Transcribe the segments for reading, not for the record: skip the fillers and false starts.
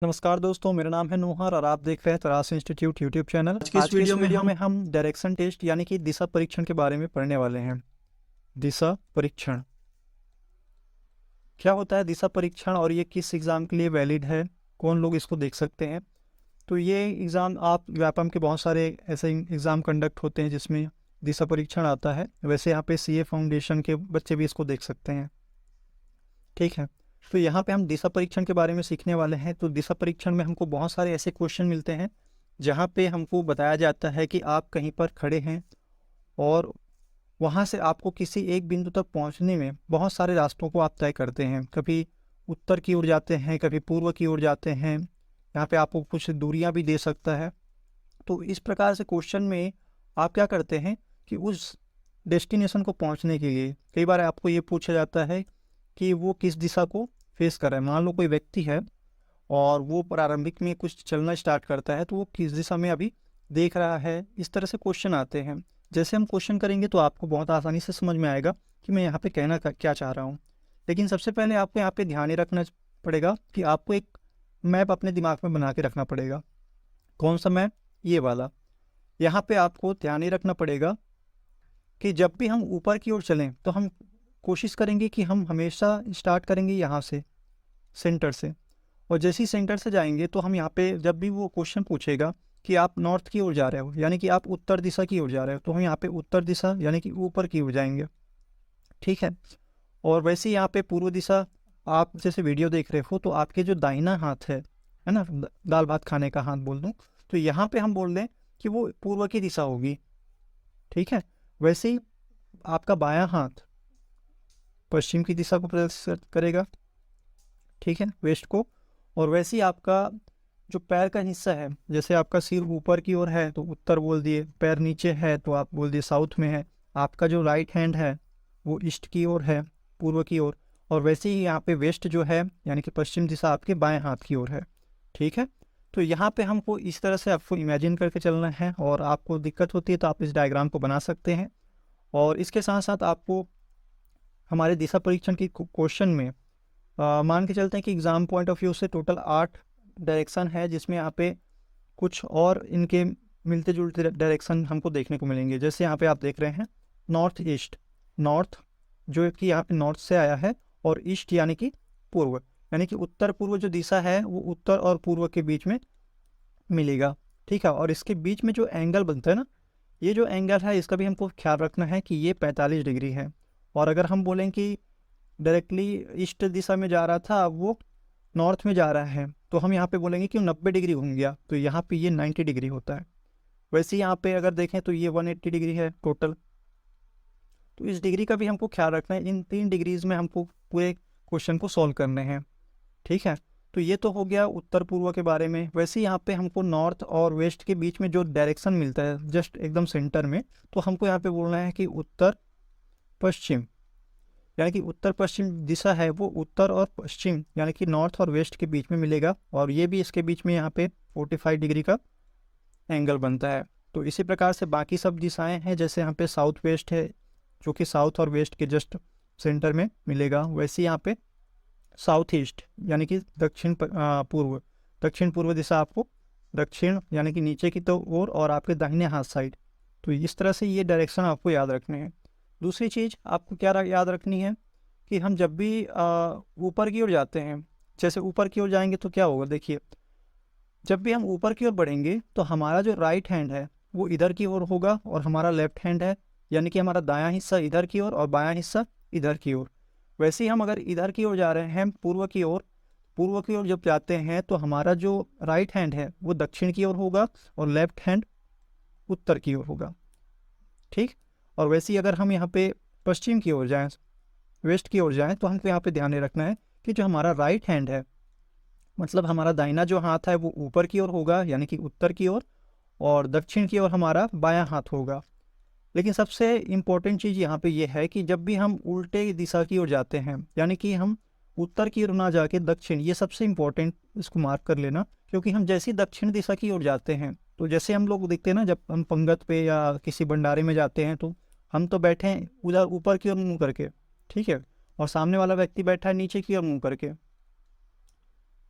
नमस्कार दोस्तों, मेरा नाम है नूहर और आप देख रहे हैं तराश इंस्टीट्यूट यूट्यूब चैनल। आज की इस वीडियो में हम डायरेक्शन टेस्ट यानी कि दिशा परीक्षण के बारे में पढ़ने वाले हैं। दिशा परीक्षण क्या होता है? दिशा परीक्षण और ये किस एग्ज़ाम के लिए वैलिड है, कौन लोग इसको देख सकते हैं? तो ये एग्ज़ाम आप व्यापम के बहुत सारे ऐसे एग्ज़ाम कंडक्ट होते हैं जिसमें दिशा परीक्षण आता है। वैसे यहाँ पे सीए फाउंडेशन के बच्चे भी इसको देख सकते हैं। ठीक है, तो यहाँ पे हम दिशा परीक्षण के बारे में सीखने वाले हैं। तो दिशा परीक्षण में हमको बहुत सारे ऐसे क्वेश्चन मिलते हैं जहाँ पे हमको बताया जाता है कि आप कहीं पर खड़े हैं और वहाँ से आपको किसी एक बिंदु तक पहुँचने में बहुत सारे रास्तों को आप तय करते हैं। कभी उत्तर की ओर जाते हैं, कभी पूर्व की ओर जाते हैं। यहाँ पे आपको कुछ दूरियाँ भी दे सकता है। तो इस प्रकार से क्वेश्चन में आप क्या करते हैं कि उस डेस्टिनेशन को पहुँचने के लिए कई बार आपको ये पूछा जाता है कि वो किस दिशा को फेस कर रहा है। मान लो कोई व्यक्ति है और वो प्रारंभिक में कुछ चलना स्टार्ट करता है, तो वो किस दिशा में अभी देख रहा है। इस तरह से क्वेश्चन आते हैं। जैसे हम क्वेश्चन करेंगे तो आपको बहुत आसानी से समझ में आएगा कि मैं यहाँ पे कहना क्या चाह रहा हूँ। लेकिन सबसे पहले आपको यहाँ पे ध्यान रखना पड़ेगा कि आपको एक मैप अपने दिमाग में बना के रखना पड़ेगा। कौन सा मैप? ये वाला। यहाँ पे आपको ध्यान रखना पड़ेगा कि जब भी हम ऊपर की ओर चलें तो हम कोशिश करेंगे कि हम हमेशा स्टार्ट करेंगे यहाँ से, सेंटर से। और जैसे ही सेंटर से जाएंगे तो हम यहाँ पे जब भी वो क्वेश्चन पूछेगा कि आप नॉर्थ की ओर जा रहे हो यानी कि आप उत्तर दिशा की ओर जा रहे हो, तो हम यहाँ पे उत्तर दिशा यानी कि ऊपर की ओर जाएंगे। ठीक है। और वैसे ही यहाँ पे पूर्व दिशा, आप जैसे वीडियो देख रहे हो तो आपके जो दाहिना हाथ है ना, दाल भात खाने का हाथ बोल दूँ, तो यहाँ पे हम बोल दें कि वो पूर्व की दिशा होगी। ठीक है। वैसे ही आपका बायां हाथ पश्चिम की दिशा को प्रदर्शित करेगा। ठीक है, वेस्ट को। और वैसे ही आपका जो पैर का हिस्सा है, जैसे आपका सिर ऊपर की ओर है तो उत्तर बोल दिए, पैर नीचे है तो आप बोल दिए साउथ में है। आपका जो राइट हैंड है वो ईस्ट की ओर है, पूर्व की ओर। और वैसे ही यहाँ पे वेस्ट जो है यानी कि पश्चिम दिशा आपके बाएं हाथ की ओर है। ठीक है। तो यहाँ पे हमको इस तरह से आपको इमेजिन करके चलना है, और आपको दिक्कत होती है तो आप इस डायग्राम को बना सकते हैं। और इसके साथ साथ आपको हमारे दिशा परीक्षण की क्वेश्चन में मान के चलते हैं कि एग्ज़ाम पॉइंट ऑफ व्यू से टोटल 8 डायरेक्शन है, जिसमें यहाँ पे कुछ और इनके मिलते जुलते डायरेक्शन हमको देखने को मिलेंगे। जैसे यहाँ पे आप देख रहे हैं नॉर्थ ईस्ट, नॉर्थ जो कि यहाँ पे नॉर्थ से आया है, और ईस्ट यानी कि पूर्व, यानी कि उत्तर पूर्व जो दिशा है वो उत्तर और पूर्व के बीच में मिलेगा। ठीक है। और इसके बीच में जो एंगल बनता है ना, ये जो एंगल है इसका भी हमको ख्याल रखना है कि ये 45 डिग्री है। और अगर हम बोलें कि डायरेक्टली ईस्ट दिशा में जा रहा था, अब वो नॉर्थ में जा रहा है, तो हम यहाँ पे बोलेंगे कि 90 डिग्री घूम गया, तो यहाँ पे ये 90 डिग्री होता है। वैसे ही यहाँ पे अगर देखें तो ये 180 डिग्री है टोटल। तो इस डिग्री का भी हमको ख्याल रखना है। इन 3 डिग्रीज में हमको पूरे क्वेश्चन को सॉल्व करने हैं। ठीक है। तो ये तो हो गया उत्तर पूर्व के बारे में। वैसे ही यहाँ पे हमको नॉर्थ और वेस्ट के बीच में जो डायरेक्शन मिलता है जस्ट एकदम सेंटर में, तो हमको यहाँ पे बोलना है कि उत्तर पश्चिम, यानी कि उत्तर पश्चिम दिशा है वो उत्तर और पश्चिम यानी कि नॉर्थ और वेस्ट के बीच में मिलेगा। और ये भी इसके बीच में यहाँ पे 45 डिग्री का एंगल बनता है। तो इसी प्रकार से बाकी सब दिशाएं हैं, जैसे यहाँ पे साउथ वेस्ट है जो कि साउथ और वेस्ट के जस्ट सेंटर में मिलेगा। वैसे यहाँ पे साउथ ईस्ट यानी कि पूर्व, दक्षिण पूर्व दिशा आपको दक्षिण यानी कि नीचे की तो और आपके दाहिने हाथ साइड। तो इस तरह से ये डायरेक्शन आपको याद रखने हैं। दूसरी चीज़ आपको क्या याद रखनी है कि हम जब भी ऊपर की ओर जाते हैं, जैसे ऊपर की ओर जाएंगे तो क्या होगा, देखिए जब भी हम ऊपर की ओर बढ़ेंगे तो हमारा जो राइट हैंड है वो इधर की ओर होगा, और हमारा लेफ्ट हैंड है यानी कि हमारा दायां हिस्सा इधर की ओर और बायां हिस्सा इधर की ओर। वैसे ही हम अगर इधर की ओर जा रहे हैं पूर्व की ओर, पूर्व की ओर जब जाते हैं तो हमारा जो राइट हैंड है वो दक्षिण की ओर होगा और लेफ्ट हैंड उत्तर की ओर होगा। ठीक। और वैसे ही अगर हम यहाँ पे पश्चिम की ओर जाएं, वेस्ट की ओर जाएं, तो हमको यहाँ पे ध्यान रखना है कि जो हमारा राइट हैंड है, मतलब हमारा दाहिना जो हाथ है वो ऊपर की ओर होगा यानी कि उत्तर की ओर, और दक्षिण की ओर हमारा बायां हाथ होगा। लेकिन सबसे इम्पोर्टेंट चीज़ यहाँ पे ये है कि जब भी हम उल्टे दिशा की ओर जाते हैं, यानी कि हम उत्तर की ओर ना जाके दक्षिण, ये सबसे इम्पोर्टेंट, इसको मार्क कर लेना। क्योंकि हम जैसे ही दक्षिण दिशा की ओर जाते हैं तो जैसे हम लोग देखते हैं ना, जब हम पंगत पे या किसी भंडारे में जाते हैं तो हम तो बैठे हैं उधर ऊपर की ओर मुँह करके, ठीक है, और सामने वाला व्यक्ति बैठा है नीचे की ओर मुँह करके,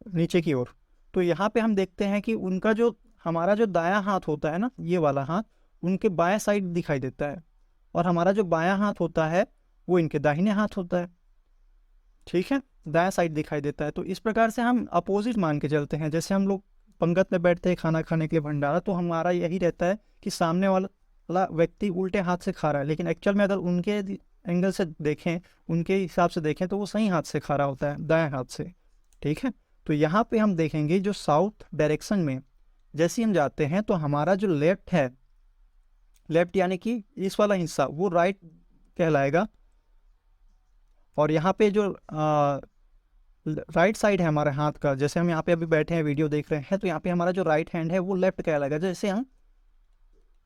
नीचे की ओर। तो यहाँ पे हम देखते हैं कि उनका जो हमारा जो दायां हाथ होता है ना, ये वाला हाथ उनके बाएं साइड दिखाई देता है, और हमारा जो बायां हाथ होता है वो इनके दाहिने हाथ होता है। ठीक है, दायां साइड दिखाई देता है। तो इस प्रकार से हम अपोजिट मान के चलते हैं। जैसे हम लोग पंगत में बैठते हैं खाना खाने के लिए भंडारा, तो हमारा यही रहता है कि सामने वाला व्यक्ति उल्टे हाथ से खा रहा है, लेकिन एक्चुअल में अगर उनके एंगल से देखें, उनके हिसाब से देखें, तो वो सही हाथ से खा रहा होता है, दाएं हाथ से। ठीक है, तो यहाँ पे हम देखेंगे जो साउथ डायरेक्शन में जैसे हम जाते हैं, तो हमारा जो लेफ्ट है, लेफ्ट यानी कि इस वाला हिस्सा, वो राइट कहलाएगा। और यहाँ पे जो राइट साइड है हमारे हाथ का, जैसे हम यहाँ पे अभी बैठे हैं वीडियो देख रहे हैं, तो यहाँ पे हमारा जो राइट हैंड है वो लेफ्ट कहलाएगा, जैसे हम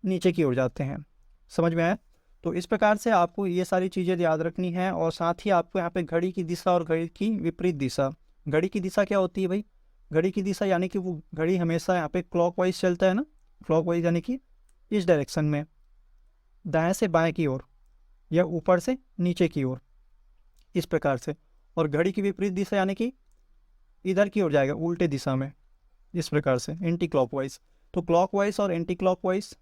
नीचे की ओर जाते हैं। समझ में आया? तो इस प्रकार से आपको ये सारी चीज़ें याद रखनी है। और साथ ही आपको यहाँ पे घड़ी की दिशा और घड़ी की विपरीत दिशा। घड़ी की दिशा क्या होती है भाई? घड़ी की दिशा यानी कि वो घड़ी हमेशा यहाँ पे क्लॉकवाइज चलता है ना, क्लॉकवाइज यानी कि इस डायरेक्शन में, दाएं से बाएं की ओर या ऊपर से नीचे की ओर, इस प्रकार से। और घड़ी की विपरीत दिशा यानी कि इधर की ओर जाएगा, उल्टे दिशा में, इस प्रकार से, एंटी क्लॉकवाइज। तो क्लॉकवाइज और एंटी क्लॉकवाइज,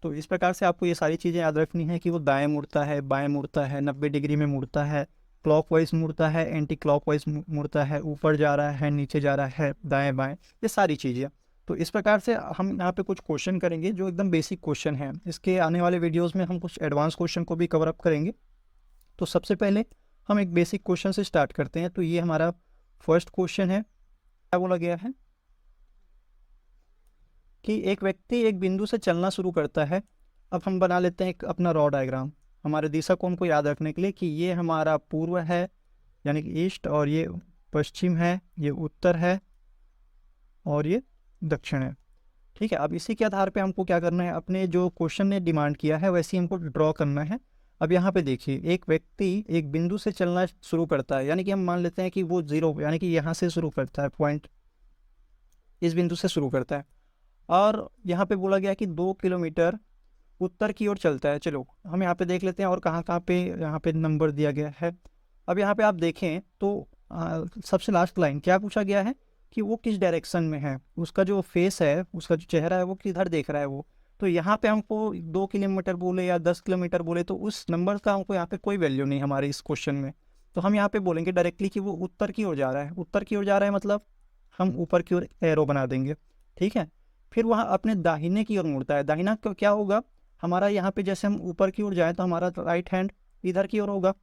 तो इस प्रकार से आपको ये सारी चीज़ें याद रखनी है कि वो दाएं मुड़ता है, बाएं मुड़ता है, 90 डिग्री में मुड़ता है, क्लॉकवाइज मुड़ता है, एंटी क्लॉकवाइज मुड़ता है, ऊपर जा रहा है, नीचे जा रहा है, दाएं बाएं, ये सारी चीज़ें। तो इस प्रकार से हम यहाँ पे कुछ क्वेश्चन करेंगे जो एकदम बेसिक क्वेश्चन हैं। इसके आने वाले वीडियोज़ में हम कुछ एडवांस क्वेश्चन को भी कवर अप करेंगे। तो सबसे पहले हम एक बेसिक क्वेश्चन से स्टार्ट करते हैं। तो ये हमारा फर्स्ट क्वेश्चन है। क्या बोला गया है कि एक व्यक्ति एक बिंदु से चलना शुरू करता है। अब हम बना लेते हैं एक अपना रॉ डायग्राम, हमारे दिशा को हमको याद रखने के लिए, कि ये हमारा पूर्व है यानी कि ईस्ट, और ये पश्चिम है, ये उत्तर है, और ये दक्षिण है। ठीक है, अब इसी के आधार पे हमको क्या करना है, अपने जो क्वेश्चन ने डिमांड किया है वैसे ही हमको ड्रॉ करना है। अब यहाँ पे देखिए, एक व्यक्ति एक बिंदु से चलना शुरू करता है, यानी कि हम मान लेते हैं कि वो जीरो, यानी कि यहाँ से शुरू करता है, पॉइंट इस बिंदु से शुरू करता है, और यहाँ पे बोला गया कि 2 किलोमीटर उत्तर की ओर चलता है। चलो हम यहाँ पे देख लेते हैं और कहाँ कहाँ पे यहाँ पे नंबर दिया गया है। अब यहाँ पे आप देखें तो सबसे लास्ट लाइन क्या पूछा गया है कि वो किस डायरेक्शन में है, उसका जो फेस है, उसका जो चेहरा है वो किधर देख रहा है वो। तो यहाँ पे हमको 2 किलोमीटर बोले या 10 किलोमीटर बोले, तो उस नंबर का हमको यहाँ पे कोई वैल्यू नहीं हमारे इस क्वेश्चन में। तो हम यहाँ पे बोलेंगे डायरेक्टली कि वो उत्तर की ओर जा रहा है। उत्तर की ओर जा रहा है मतलब हम ऊपर की ओर एरो बना देंगे। ठीक है, फिर वहाँ अपने दाहिने की ओर मुड़ता है। दाहिना क्या होगा हमारा, यहाँ पे जैसे हम ऊपर की ओर जाए तो हमारा राइट हैंड इधर की ओर होगा,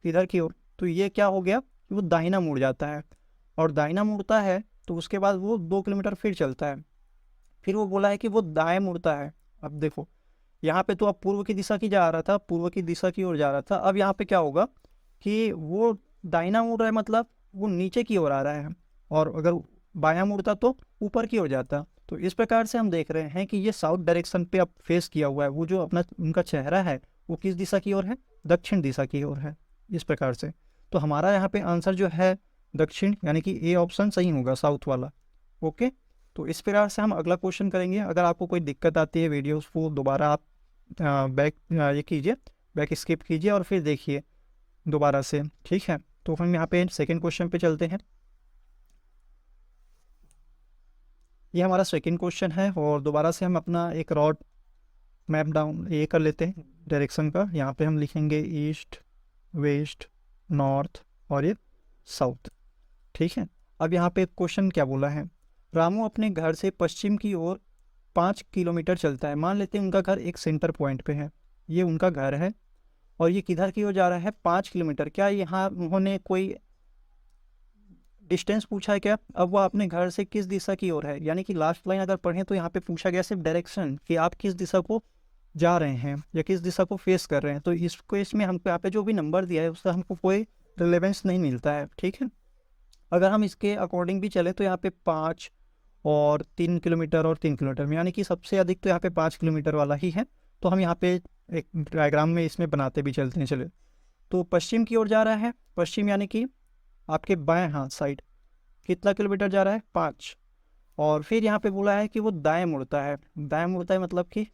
इधर की ओर। तो ये क्या हो गया कि वो दाहिना मुड़ जाता है, और दाहिना मुड़ता है तो उसके बाद वो 2 किलोमीटर फिर चलता है। फिर वो बोला है कि वो दाएं मुड़ता है। अब देखो यहाँ पे तो अब पूर्व की दिशा की जा रहा था, पूर्व की दिशा की ओर जा रहा था। अब यहाँ पे क्या होगा कि वो दाहिना मुड़ रहा है मतलब वो नीचे की ओर आ रहा है, और अगर बायां मुड़ता तो ऊपर की ओर जाता। तो इस प्रकार से हम देख रहे हैं कि ये साउथ डायरेक्शन पे अब फेस किया हुआ है। वो जो अपना उनका चेहरा है वो किस दिशा की ओर है, दक्षिण दिशा की ओर है, इस प्रकार से। तो हमारा यहाँ पे आंसर जो है दक्षिण, यानी कि ए ऑप्शन सही होगा, साउथ वाला। ओके, तो इस प्रकार से हम अगला क्वेश्चन करेंगे। अगर आपको कोई दिक्कत आती है वीडियोस को दोबारा आप बैक ये कीजिए, बैक स्किप कीजिए और फिर देखिए दोबारा से। ठीक है, तो हम यहाँ पे सेकेंड क्वेश्चन पे चलते हैं। ये हमारा सेकंड क्वेश्चन है, और दोबारा से हम अपना एक रॉड मैप डाउन ये कर लेते हैं डायरेक्शन का। यहाँ पे हम लिखेंगे ईस्ट, वेस्ट, नॉर्थ और ये साउथ। ठीक है, अब यहाँ पे क्वेश्चन क्या बोला है, रामू अपने घर से पश्चिम की ओर 5 किलोमीटर चलता है। मान लेते हैं उनका घर एक सेंटर पॉइंट पे है, ये उनका घर है, और ये किधर की ओर जा रहा है, 5 किलोमीटर। क्या यहाँ उन्होंने कोई डिस्टेंस पूछा है क्या? अब वो अपने घर से किस दिशा की ओर है, यानी कि लास्ट लाइन अगर पढ़ें तो यहाँ पे पूछा गया सिर्फ डायरेक्शन, कि आप किस दिशा को जा रहे हैं या किस दिशा को फेस कर रहे हैं। तो इसको इसमें हमको यहाँ पे जो भी नंबर दिया है उसका हमको कोई रिलेवेंस नहीं मिलता है। ठीक है, अगर हम इसके अकॉर्डिंग भी चले तो यहाँ पे 5 और 3 किलोमीटर और 3 किलोमीटर में, यानी कि सबसे अधिक तो यहाँ पे 5 किलोमीटर वाला ही है। तो हम यहाँ पे एक डायग्राम में इसमें बनाते भी चलते हैं। चले, तो पश्चिम की ओर जा रहा है, पश्चिम यानी कि आपके बाएं हाथ साइड कितना किलोमीटर जा रहा है, 5। और फिर यहाँ पे बोला है कि वो दाएं मुड़ता है। दाएं मुड़ता है मतलब कि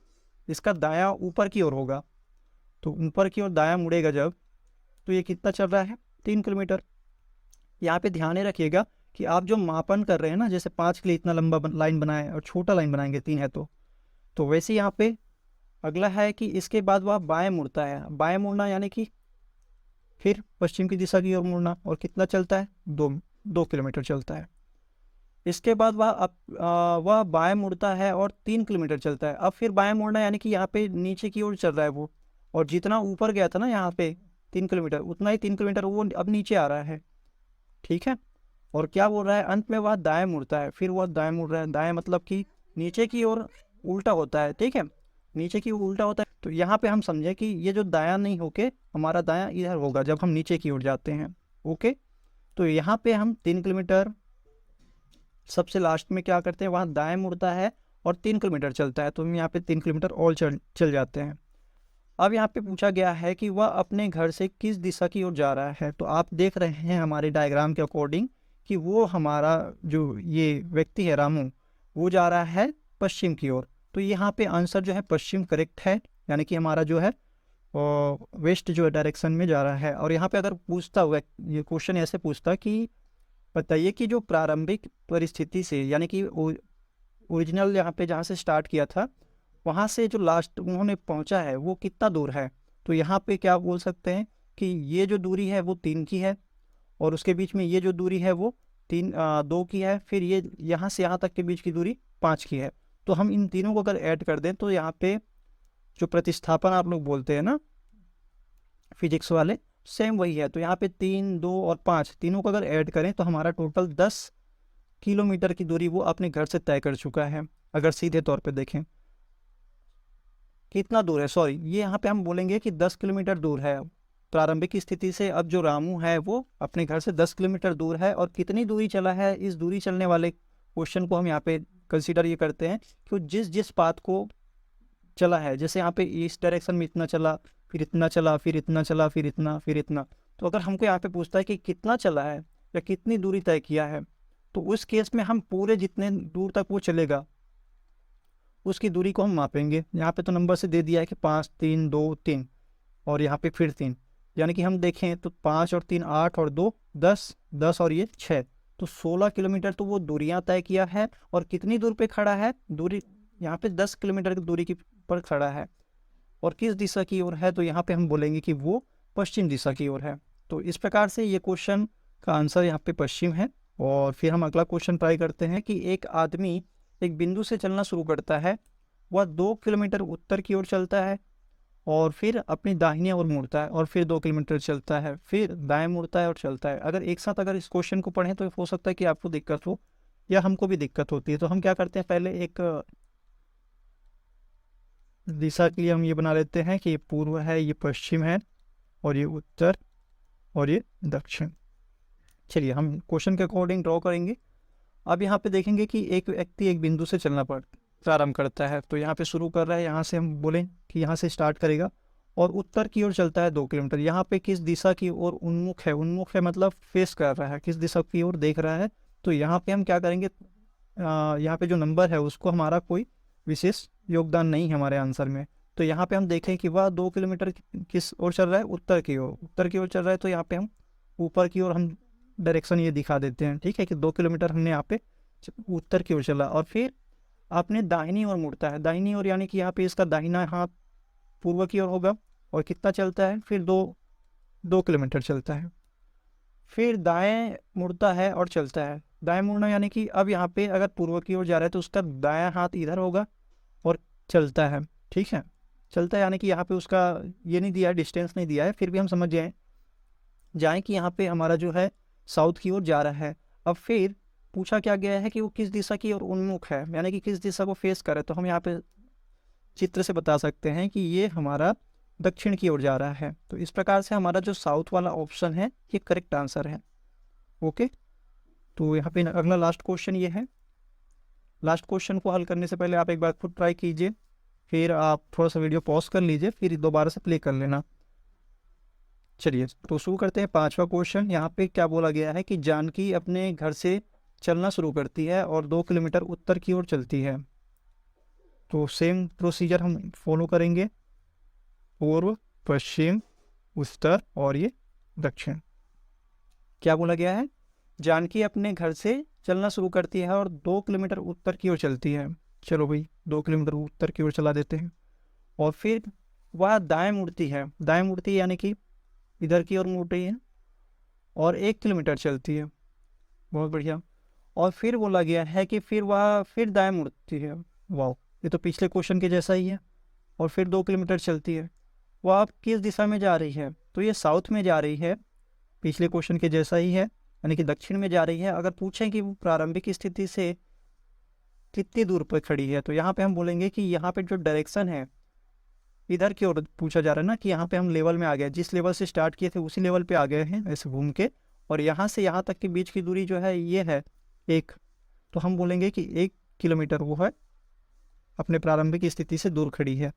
इसका दायां ऊपर की ओर होगा, तो ऊपर की ओर दायां मुड़ेगा जब, तो ये कितना चल रहा है, 3 किलोमीटर। यहाँ पे ध्यान रखिएगा कि आप जो मापन कर रहे हैं ना, जैसे 5 के लिए इतना लंबा लाइन बनाए और छोटा लाइन बनाएंगे 3 है तो वैसे यहाँ पे अगला है कि इसके बाद वह बाएं मुड़ता है। बाएं मुड़ना यानी कि फिर पश्चिम की दिशा की ओर मुड़ना, और कितना चलता है, 2 किलोमीटर चलता है। इसके बाद वह बाएं मुड़ता है और 3 किलोमीटर चलता है। अब फिर बाएं मुड़ना यानी कि यहाँ पे नीचे की ओर चल रहा है वो, और जितना ऊपर गया था ना यहाँ पे 3 किलोमीटर, उतना ही 3 किलोमीटर वो अब नीचे आ रहा है, ठीक है। और क्या बोल रहा है, अंत में वह दाएं मुड़ता है। फिर वह दाएं मुड़ रहा है, दाएं मतलब कि नीचे की ओर उल्टा होता है, ठीक है, नीचे की ओर उल्टा होता है। तो यहाँ पे हम समझे कि ये जो दायां नहीं होके हमारा दायां इधर होगा जब हम नीचे की ओर जाते हैं, ओके। तो यहाँ पे हम 3 किलोमीटर सबसे लास्ट में क्या करते हैं, वहाँ दाएं मुड़ता है और 3 किलोमीटर चलता है, तो हम यहाँ पे 3 किलोमीटर और चल जाते हैं। अब यहाँ पे पूछा गया है कि वह अपने घर से किस दिशा की ओर जा रहा है। तो आप देख रहे हैं हमारे डायग्राम के अकॉर्डिंग कि वो हमारा जो ये व्यक्ति है रामू, वो जा रहा है पश्चिम की ओर। तो यहाँ पे आंसर जो है पश्चिम करेक्ट है, यानी कि हमारा जो है वेस्ट जो डायरेक्शन में जा रहा है। और यहाँ पे अगर पूछता हुआ ये क्वेश्चन ऐसे पूछता कि बताइए कि जो प्रारंभिक परिस्थिति से, यानी कि ओरिजिनल यहाँ पे जहाँ से स्टार्ट किया था वहाँ से जो लास्ट उन्होंने पहुँचा है वो कितना दूर है। तो यहाँ पे क्या बोल सकते हैं कि ये जो दूरी है वो 3 की है, और उसके बीच में ये जो दूरी है वो 2 की है, फिर ये यहाँ से यहाँ तक के बीच की दूरी 5 की है। तो हम इन तीनों को अगर ऐड कर दें तो यहाँ पे जो प्रतिस्थापन आप लोग बोलते हैं ना फिजिक्स वाले, सेम वही है। तो यहाँ पे 3, 2 और 5 तीनों को अगर ऐड करें तो हमारा टोटल 10 किलोमीटर की दूरी वो अपने घर से तय कर चुका है। अगर सीधे तौर पे देखें कितना दूर है, सॉरी ये यहाँ पे हम बोलेंगे कि 10 किलोमीटर दूर है प्रारंभिक स्थिति से। अब जो रामू है वो अपने घर से 10 किलोमीटर दूर है, और कितनी दूरी चला है, इस दूरी चलने वाले क्वेश्चन को हम यहाँ पे कंसीडर ये करते हैं कि वो जिस पाथ को चला है, जैसे यहाँ पे इस डायरेक्शन में इतना चला, फिर इतना चला, फिर इतना चला, फिर इतना, फिर इतना। तो अगर हमको यहाँ पे पूछता है कि कितना चला है या कितनी दूरी तय किया है, तो उस केस में हम पूरे जितने दूर तक वो चलेगा उसकी दूरी को हम मापेंगे। यहाँ पे तो नंबर से दे दिया है कि 5, 3, 2, 3, और यहाँ पे फिर 3, यानी कि हम देखें तो 5 और 3 8 और 2 10, 10 और ये 6, तो 16 किलोमीटर तो वो दूरियां तय किया है। और कितनी दूर पे खड़ा है, दूरी यहाँ पे 10 किलोमीटर की दूरी की पर खड़ा है, और किस दिशा की ओर है, तो यहाँ पे हम बोलेंगे कि वो पश्चिम दिशा की ओर है। तो इस प्रकार से ये क्वेश्चन का आंसर यहाँ पे पश्चिम है। और फिर हम अगला क्वेश्चन ट्राई करते हैं कि एक आदमी एक बिंदु से चलना शुरू करता है, वह 2 किलोमीटर उत्तर की ओर चलता है और फिर अपनी दाहिनी ओर मुड़ता है, और फिर 2 किलोमीटर चलता है, फिर दाएं मुड़ता है और चलता है। अगर एक साथ अगर इस क्वेश्चन को पढ़ें तो हो सकता है कि आपको दिक्कत हो या हमको भी दिक्कत होती है। तो हम क्या करते हैं, पहले एक दिशा के लिए हम ये बना लेते हैं कि ये पूर्व है, ये पश्चिम है, और ये उत्तर, और ये दक्षिण। चलिए हम क्वेश्चन के अकॉर्डिंग ड्रॉ करेंगे। अब यहाँ पे देखेंगे कि एक व्यक्ति एक बिंदु से चलना प्रारंभ करता है। तो यहाँ पे शुरू कर रहा है, यहाँ से हम बोलें कि यहाँ से स्टार्ट करेगा और उत्तर की ओर चलता है 2 किलोमीटर। यहाँ पे किस दिशा की ओर उन्मुख है, उन्मुख है मतलब फेस कर रहा है, किस दिशा की ओर देख रहा है। तो यहाँ पे हम क्या करेंगे, यहाँ पे जो नंबर है उसको हमारा कोई विशेष योगदान नहीं है हमारे आंसर में। तो यहाँ पे हम देखें कि वह 2 किलोमीटर किस ओर चल रहा है, उत्तर की ओर, उत्तर की ओर चल रहा है। तो यहाँ पे हम ऊपर की ओर हम डायरेक्शन ये दिखा देते हैं, ठीक है, कि 2 किलोमीटर हमने यहाँ पे उत्तर की ओर चला। और फिर आपने दाहिनी ओर मुड़ता है, दाहिनी ओर यानी कि यहाँ पे इसका दाहिना हाथ पूर्व की ओर होगा, और कितना चलता है, फिर 2 किलोमीटर चलता है। फिर दाएं मुड़ता है और चलता है। दाएं मुड़ना यानी कि अब यहाँ पे अगर पूर्व की ओर जा रहा है तो उसका दायां हाथ इधर होगा और चलता है, ठीक है, चलता है, यानी कि यहाँ पे उसका ये नहीं दिया है, डिस्टेंस नहीं दिया है, फिर भी हम समझ जाएं कि यहाँ पे हमारा जो है साउथ की ओर जा रहा है। अब फिर पूछा क्या गया है कि वो किस दिशा की ओर उन्मुख है, यानी कि किस दिशा को फेस करे। तो हम यहाँ पे चित्र से बता सकते हैं कि ये हमारा दक्षिण की ओर जा रहा है। तो इस प्रकार से हमारा जो साउथ वाला ऑप्शन है ये करेक्ट आंसर है, ओके। तो यहाँ पे अगला लास्ट क्वेश्चन ये है। लास्ट क्वेश्चन को हल करने से पहले आप एक बार खुद ट्राई कीजिए, फिर आप थोड़ा सा वीडियो पॉज कर लीजिए, फिर दोबारा से प्ले कर लेना। चलिए तो शुरू करते हैं 5वां क्वेश्चन। यहाँ पे क्या बोला गया है कि जानकी अपने घर से चलना शुरू करती है और 2 किलोमीटर उत्तर की ओर चलती है। तो सेम प्रोसीजर हम फॉलो करेंगे, पूर्व, पश्चिम, उत्तर और ये दक्षिण। क्या बोला गया है जानकी अपने घर से चलना शुरू करती है और 2 किलोमीटर उत्तर की ओर चलती है। चलो भाई 2 किलोमीटर उत्तर की ओर चला देते हैं। और फिर वह दाएं मुड़ती है, दाएं मुड़ती है यानी कि इधर की ओर मुड़ रही है और 1 किलोमीटर चलती है। बहुत बढ़िया। और फिर बोला गया है कि फिर वह फिर दाएं मुड़ती है। वाह, ये तो पिछले क्वेश्चन के जैसा ही है। और फिर 2 किलोमीटर चलती है। वह अब किस दिशा में जा रही है? तो ये साउथ में जा रही है, पिछले क्वेश्चन के जैसा ही है, यानी कि दक्षिण में जा रही है। अगर पूछें कि वो प्रारंभिक स्थिति से कितनी दूर पर खड़ी है, तो यहाँ पे हम बोलेंगे कि यहाँ पे जो डायरेक्शन है इधर की ओर पूछा जा रहा है ना, कि यहाँ पे हम लेवल में आ गए, जिस लेवल से स्टार्ट किए थे उसी लेवल पे आ गए हैं ऐसे घूम के। और यहाँ से यहाँ तक के बीच की दूरी जो है ये है 1। तो हम बोलेंगे कि 1 किलोमीटर वो है अपने प्रारंभिक स्थिति से दूर खड़ी है।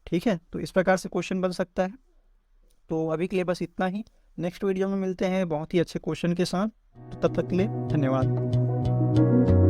ठीक है, तो इस प्रकार से क्वेश्चन बन सकता है। तो अभी के लिए बस इतना ही। नेक्स्ट वीडियो में मिलते हैं बहुत ही अच्छे क्वेश्चन के साथ। तो तब तक के लिए धन्यवाद।